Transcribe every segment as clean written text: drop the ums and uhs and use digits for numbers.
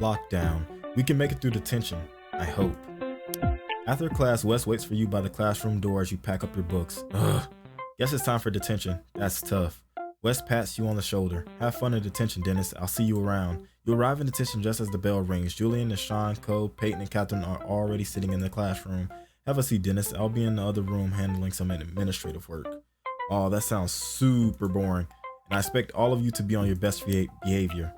lockdown. We can make it through detention. I hope. After class, Wes waits for you by the classroom door as you pack up your books. Ugh. Guess it's time for detention. That's tough. Wes pats you on the shoulder. Have fun in detention, Dennis. I'll see you around. You arrive in detention just as the bell rings. Julian, Deshaun, Cole, Peyton, and Catherine are already sitting in the classroom. Have a seat, Dennis. I'll be in the other room handling some administrative work. Oh, that sounds super boring. And I expect all of you to be on your best behavior.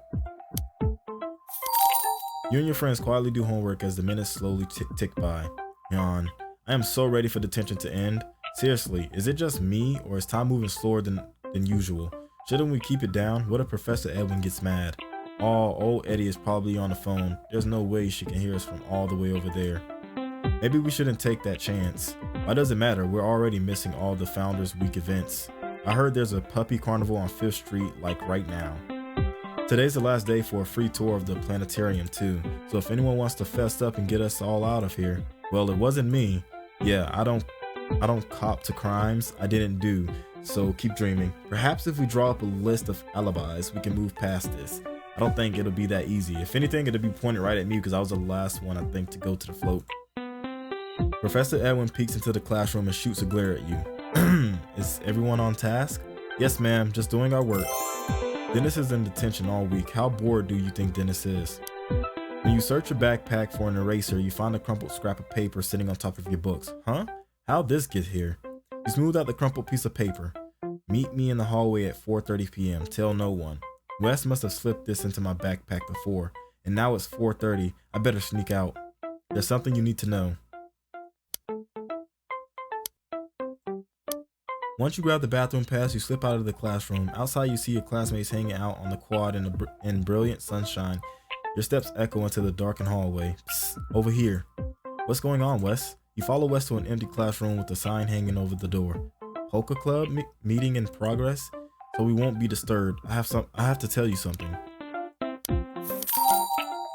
You and your friends quietly do homework as the minutes slowly tick by. Yawn. I am so ready for detention to end. Seriously, is it just me or is time moving slower than usual? Shouldn't we keep it down? What if Professor Edwin gets mad? Oh, old Eddie is probably on the phone. There's no way she can hear us from all the way over there. Maybe we shouldn't take that chance. Why does it matter? We're already missing all the Founders Week events. I heard there's a puppy carnival on 5th Street like right now. Today's the last day for a free tour of the planetarium too, so if anyone wants to fess up and get us all out of here, well, it wasn't me. Yeah, I don't cop to crimes I didn't do, so keep dreaming. Perhaps if we draw up a list of alibis, we can move past this. I don't think it'll be that easy. If anything, it'll be pointed right at me because I was the last one, I think, to go to the float. Professor Edwin peeks into the classroom and shoots a glare at you. Is everyone on task? Yes, ma'am, just doing our work. Dennis is in detention all week. How bored do you think Dennis is? When you search your backpack for an eraser, you find a crumpled scrap of paper sitting on top of your books. Huh? How'd this get here? You smooth out the crumpled piece of paper. Meet me in the hallway at 4:30 p.m. Tell no one. Wes must have slipped this into my backpack before, and now it's 4:30. I better sneak out. There's something you need to know. Once you grab the bathroom pass, you slip out of the classroom. Outside, you see your classmates hanging out on the quad in brilliant sunshine. Your steps echo into the darkened hallway. Psst, over here. What's going on, Wes? You follow Wes to an empty classroom with a sign hanging over the door. Polka Club meeting in progress? So we won't be disturbed. I have to tell you something.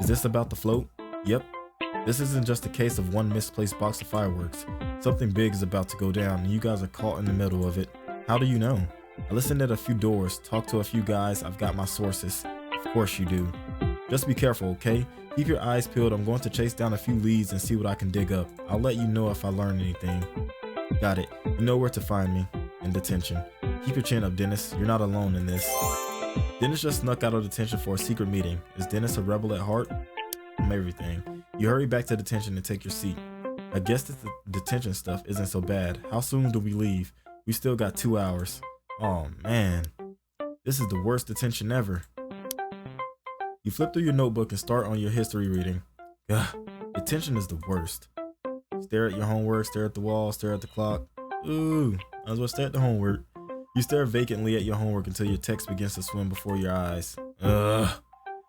Is this about the float? Yep. This isn't just a case of one misplaced box of fireworks. Something big is about to go down and you guys are caught in the middle of it. How do you know? I listened at a few doors, talked to a few guys, I've got my sources. Of course you do. Just be careful, okay? Keep your eyes peeled. I'm going to chase down a few leads and see what I can dig up. I'll let you know if I learn anything. Got it. You know where to find me. In detention. Keep your chin up, Dennis. You're not alone in this. Dennis just snuck out of detention for a secret meeting. Is Dennis a rebel at heart? From everything. You hurry back to detention and take your seat. I guess that the detention stuff isn't so bad. How soon do we leave? We still got 2 hours. Oh man. This is the worst detention ever. You flip through your notebook and start on your history reading. Ugh, detention is the worst. Stare at your homework, stare at the wall, stare at the clock. Ooh, might as well stare at the homework. You stare vacantly at your homework until your text begins to swim before your eyes. Ugh.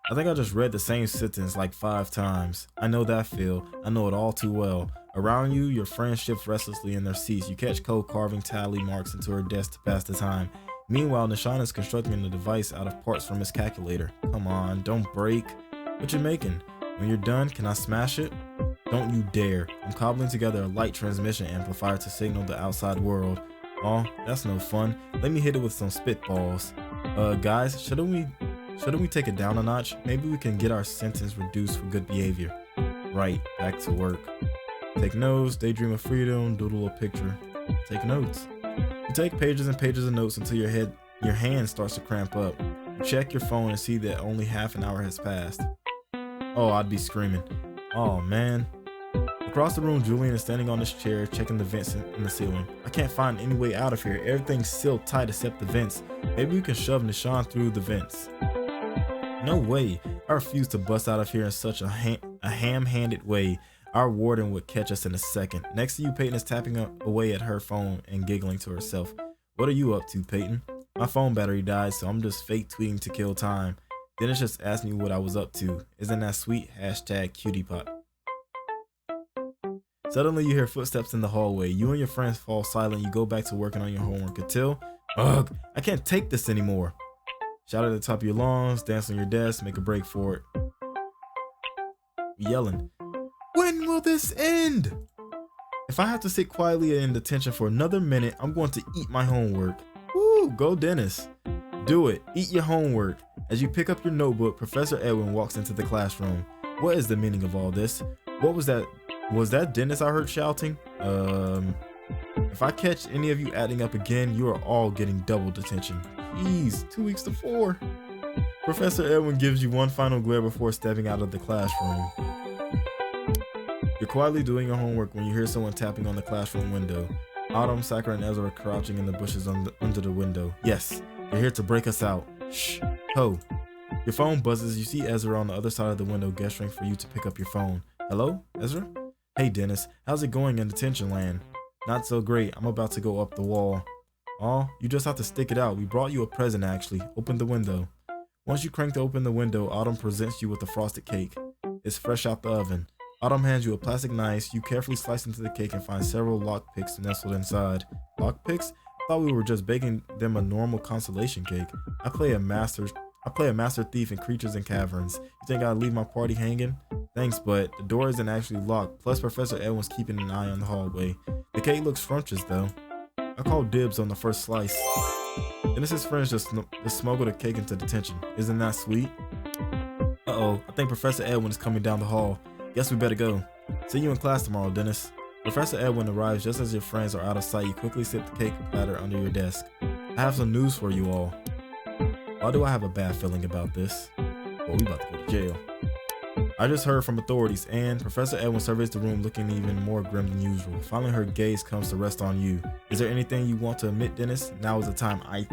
I think I just read the same sentence like 5 times. I know that feel. I know it all too well. Around you, your friends shift restlessly in their seats. You catch Cole carving tally marks into her desk to pass the time. Meanwhile, Nishan is constructing a device out of parts from his calculator. Come on, don't break. What you making? When you're done, can I smash it? Don't you dare. I'm cobbling together a light transmission amplifier to signal the outside world. Oh, that's no fun. Let me hit it with some spitballs. Guys, shouldn't we take it down a notch? Maybe we can get our sentence reduced for good behavior. Right, back to work. Take notes, daydream of freedom, doodle a picture. Take notes. You take pages and pages of notes until your hand starts to cramp up. You check your phone and see that only half an hour has passed. Oh, I'd be screaming. Oh man. Across the room, Julian is standing on his chair, checking the vents in the ceiling. I can't find any way out of here. Everything's sealed tight except the vents. Maybe we can shove Nishan through the vents. No way. I refuse to bust out of here in such a ham-handed way. Our warden would catch us in a second. Next to you, Peyton is tapping away at her phone and giggling to herself. What are you up to, Peyton? My phone battery died, so I'm just fake tweeting to kill time. Dennis just asked me what I was up to. Isn't that sweet? #cutie-pot. Suddenly you hear footsteps in the hallway. You and your friends fall silent. You go back to working on your homework until, ugh, I can't take this anymore. Shout at the top of your lungs, dance on your desk, make a break for it. Yelling. When will this end? If I have to sit quietly in detention for another minute, I'm going to eat my homework. Woo, go Dennis. Do it, eat your homework. As you pick up your notebook, Professor Edwin walks into the classroom. What is the meaning of all this? What was that? Was that Dennis I heard shouting? If I catch any of you acting up again, you are all getting double detention. Jeez, 2 weeks to 4. Professor Edwin gives you one final glare before stepping out of the classroom. You're quietly doing your homework when you hear someone tapping on the classroom window. Autumn, Sakura, and Ezra are crouching in the bushes under the window. Yes, they're here to break us out. Shh. Ho. Your phone buzzes. You see Ezra on the other side of the window gesturing for you to pick up your phone. Hello, Ezra? Hey, Dennis. How's it going in detention land? Not so great. I'm about to go up the wall. Aw, you just have to stick it out. We brought you a present, actually. Open the window. Once you crank to open the window, Autumn presents you with a frosted cake. It's fresh out the oven. Autumn hands you a plastic knife. You carefully slice into the cake and find several lockpicks nestled inside. Lockpicks? I thought we were just baking them a normal consolation cake. I play a master thief in Creatures and Caverns. You think I'd leave my party hanging? Thanks, but the door isn't actually locked. Plus, Professor Edwin's keeping an eye on the hallway. The cake looks scrumptious, though. I call dibs on the first slice. Dennis's friends just smuggled a cake into detention. Isn't that sweet? Uh-oh, I think Professor Edwin is coming down the hall. Guess we better go. See you in class tomorrow, Dennis. Professor Edwin arrives just as your friends are out of sight. You quickly slip the cake platter under your desk. I have some news for you all. Why do I have a bad feeling about this? Well, we about to go to jail. I just heard from authorities, and Professor Edwin surveys the room looking even more grim than usual. Finally, her gaze comes to rest on you. Is there anything you want to admit, Dennis? Now is the time. I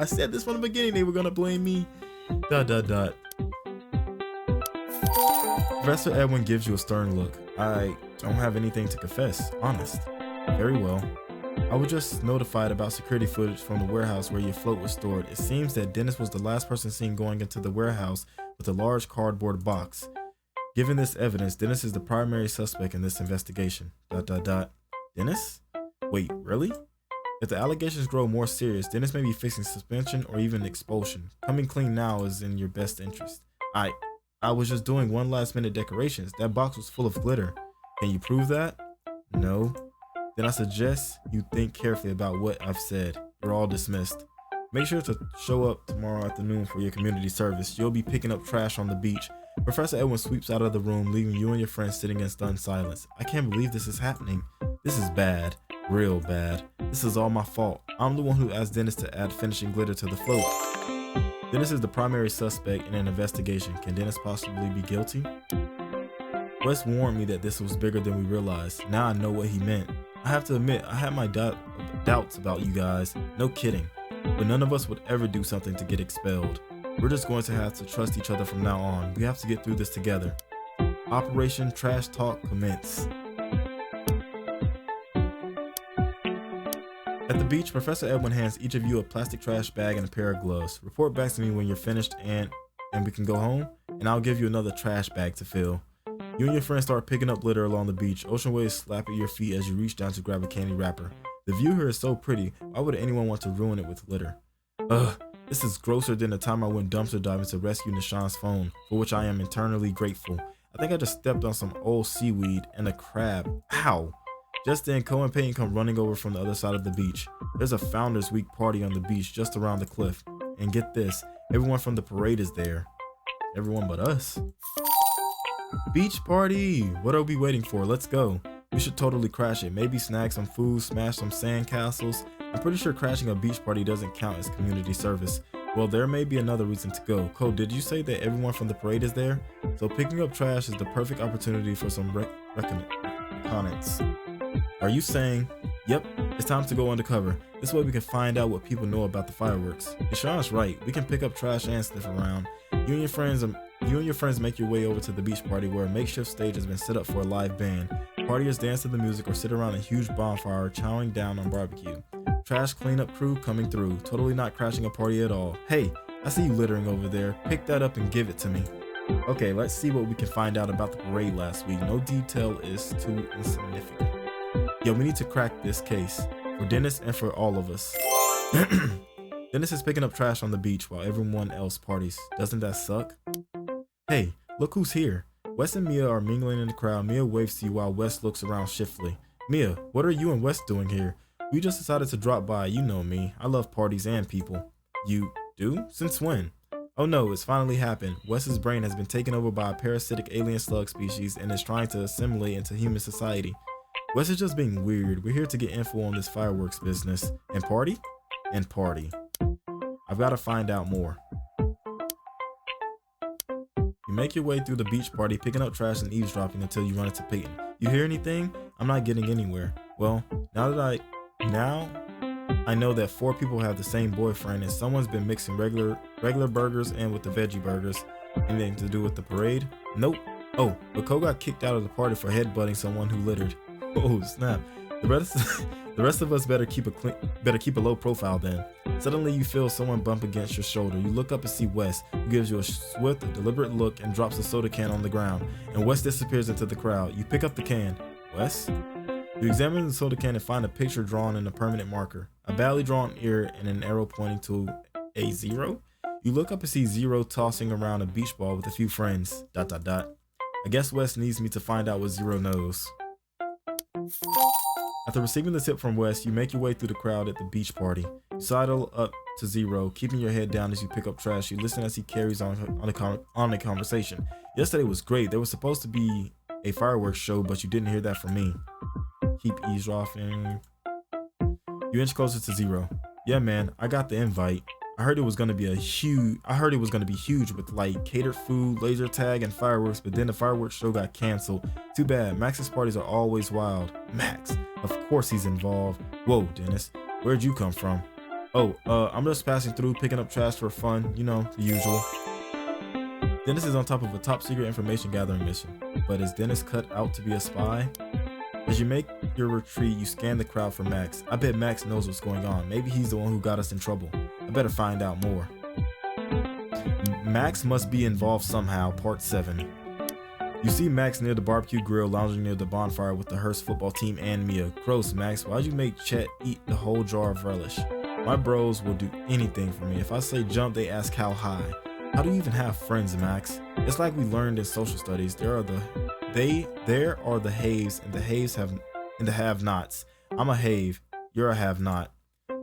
said this from the beginning. They were gonna blame me. ... Professor Edwin gives you a stern look. I don't have anything to confess. Honest. Very well. I was just notified about security footage from the warehouse where your float was stored. It seems that Dennis was the last person seen going into the warehouse with a large cardboard box. Given this evidence, Dennis is the primary suspect in this investigation. ... Dennis? Wait, really? If the allegations grow more serious, Dennis may be facing suspension or even expulsion. Coming clean now is in your best interest. I was just doing one last minute decorations. That box was full of glitter. Can you prove that? No. Then I suggest you think carefully about what I've said. You're all dismissed. Make sure to show up tomorrow afternoon for your community service. You'll be picking up trash on the beach. Professor Edwin sweeps out of the room, leaving you and your friends sitting in stunned silence. I can't believe this is happening. This is bad. Real bad. This is all my fault. I'm the one who asked Dennis to add finishing glitter to the float. Dennis is the primary suspect in an investigation. Can Dennis possibly be guilty? Wes warned me that this was bigger than we realized. Now I know what he meant. I have to admit, I had my doubts about you guys. No kidding. But none of us would ever do something to get expelled. We're just going to have to trust each other from now on. We have to get through this together. Operation Trash Talk commence. At the beach, Professor Edwin hands each of you a plastic trash bag and a pair of gloves. Report back to me when you're finished and we can go home, and I'll give you another trash bag to fill. You and your friends start picking up litter along the beach. Ocean waves slap at your feet as you reach down to grab a candy wrapper. The view here is so pretty. Why would anyone want to ruin it with litter? Ugh, this is grosser than the time I went dumpster diving to rescue Nishan's phone, for which I am eternally grateful. I think I just stepped on some old seaweed and a crab. Ow! Just then, Cole and Peyton come running over from the other side of the beach. There's a Founders Week party on the beach just around the cliff. And get this, everyone from the parade is there. Everyone but us. Beach party! What are we waiting for? Let's go. We should totally crash it. Maybe snag some food, smash some sand castles. I'm pretty sure crashing a beach party doesn't count as community service. Well, there may be another reason to go. Cole, did you say that everyone from the parade is there? So picking up trash is the perfect opportunity for some reconnaissance. Are you saying, yep, it's time to go undercover. This way we can find out what people know about the fireworks. Ishan's right. We can pick up trash and sniff around. You and your friends make your way over to the beach party where a makeshift stage has been set up for a live band. Partiers dance to the music or sit around a huge bonfire chowing down on barbecue. Trash cleanup crew coming through. Totally not crashing a party at all. Hey, I see you littering over there. Pick that up and give it to me. Okay, let's see what we can find out about the parade last week. No detail is too insignificant. Yo, we need to crack this case. For Dennis and for all of us. Dennis is picking up trash on the beach while everyone else parties. Doesn't that suck? Hey, look who's here. Wes and Mia are mingling in the crowd. Mia waves to you while Wes looks around shiftily. Mia, what are you and Wes doing here? We just decided to drop by. You know me. I love parties and people. You do? Since when? Oh no, it's finally happened. Wes's brain has been taken over by a parasitic alien slug species and is trying to assimilate into human society. Wes is just being weird. We're here to get info on this fireworks business. And party? And party. I've got to find out more. You make your way through the beach party, picking up trash and eavesdropping until you run into Peyton. You hear anything? I'm not getting anywhere. Well, now I know that 4 people have the same boyfriend and someone's been mixing regular burgers and with the veggie burgers. Anything to do with the parade? Nope. Oh, but Cole got kicked out of the party for headbutting someone who littered. Oh snap. The rest of us better keep a low profile then. Suddenly you feel someone bump against your shoulder. You look up and see Wes, who gives you a swift, deliberate look and drops the soda can on the ground. And Wes disappears into the crowd. You pick up the can. Wes? You examine the soda can and find a picture drawn in a permanent marker. A badly drawn ear and an arrow pointing to a 0. You look up and see 0 tossing around a beach ball with a few friends. ... I guess Wes needs me to find out what 0 knows. After receiving the tip from Wes, you make your way through the crowd at the beach party. You sidle up to 0, keeping your head down as you pick up trash. You listen as he carries on the conversation. Yesterday was great. There was supposed to be a fireworks show, but you didn't hear that from me. Keep eavesdropping. You inch closer to 0. Yeah, man, I got the invite. I heard it was gonna be huge with like catered food, laser tag, and fireworks, but then the fireworks show got canceled. Too bad. Max's parties are always wild. Max, of course he's involved. Whoa, Dennis, where'd you come from? Oh, I'm just passing through, picking up trash for fun, you know, the usual. Dennis is on top of a top secret information gathering mission, but is Dennis cut out to be a spy? As you make your retreat, you scan the crowd for Max. I bet Max knows what's going on. Maybe he's the one who got us in trouble. I better find out more. Max must be involved somehow, part 7. You see Max near the barbecue grill, lounging near the bonfire with the Hearst football team and Mia. Gross, Max, why'd you make Chet eat the whole jar of relish? My bros will do anything for me. If I say jump, they ask how high. How do you even have friends, Max? It's like we learned in social studies. There are the haves and the have-nots. I'm a have, you're a have-not.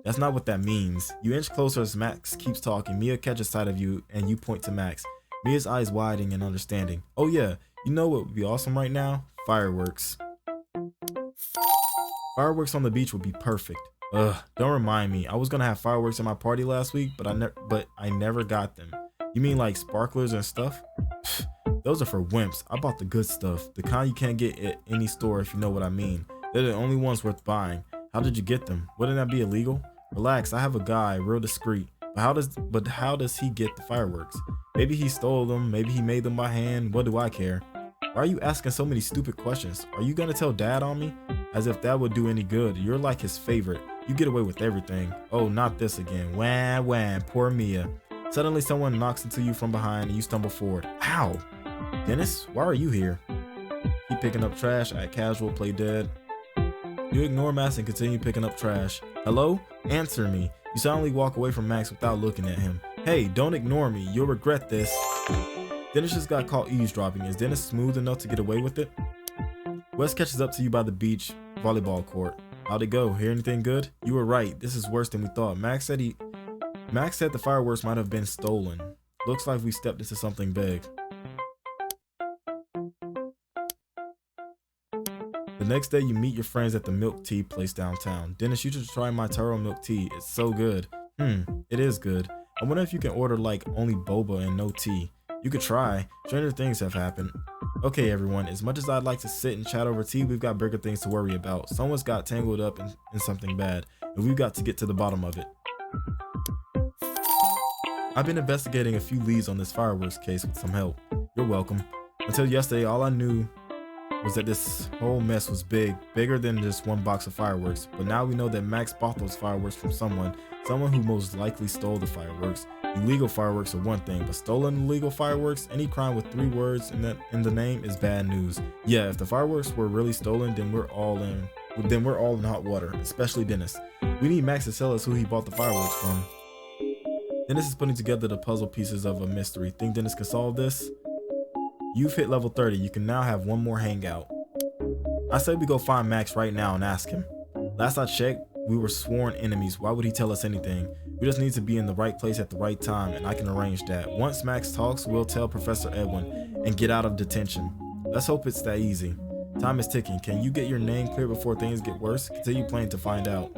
That's not what that means. You inch closer as Max keeps talking. Mia catches sight of you and you point to Max. Mia's eyes widening in understanding. Oh yeah, you know what would be awesome right now? Fireworks. Fireworks on the beach would be perfect. Ugh, don't remind me. I was gonna have fireworks at my party last week, but I never got them. You mean like sparklers and stuff? Those are for wimps. I bought the good stuff, the kind you can't get at any store if you know what I mean. They're the only ones worth buying. How did you get them? Wouldn't that be illegal? Relax, I have a guy, real discreet. But how does he get the fireworks? Maybe he stole them, maybe he made them by hand, what do I care? Why are you asking so many stupid questions? Are you gonna tell Dad on me? As if that would do any good. You're like his favorite. You get away with everything. Oh, not this again. Wham, wham, poor Mia. Suddenly someone knocks into you from behind and you stumble forward. Ow! Dennis, why are you here? Keep picking up trash, act casual, play dead. You ignore Max and continue picking up trash. Hello? Answer me. You suddenly walk away from Max without looking at him. Hey, don't ignore me. You'll regret this. Dennis just got caught eavesdropping. Is Dennis smooth enough to get away with it? Wes catches up to you by the beach volleyball court. How'd it go? Hear anything good? You were right. This is worse than we thought. Max said the fireworks might have been stolen. Looks like we stepped into something big. The next day you meet your friends at the milk tea place downtown. Dennis, you should try my taro milk tea. It's so good. It is good. I wonder if you can order like only boba and no tea. You could try. Stranger things have happened. Okay everyone, as much as I'd like to sit and chat over tea, we've got bigger things to worry about. Someone's got tangled up in something bad, and we've got to get to the bottom of it. I've been investigating a few leads on this fireworks case with some help. You're welcome. Until yesterday, all I knew was that this whole mess was bigger than just one box of fireworks. But now we know that Max bought those fireworks from someone who most likely stole the fireworks. Illegal fireworks are one thing, but stolen illegal fireworks, any crime with 3 words in the name is bad news. Yeah, if the fireworks were really stolen, then we're all in hot water, especially Dennis. We need Max to tell us who he bought the fireworks from. Dennis is putting together the puzzle pieces of a mystery. Think Dennis can solve this? You've hit level 30. You can now have one more hangout. I say we go find Max right now and ask him. Last I checked, we were sworn enemies. Why would he tell us anything? We just need to be in the right place at the right time, and I can arrange that. Once Max talks, we'll tell Professor Edwin and get out of detention. Let's hope it's that easy. Time is ticking. Can you get your name cleared before things get worse? Continue playing to find out.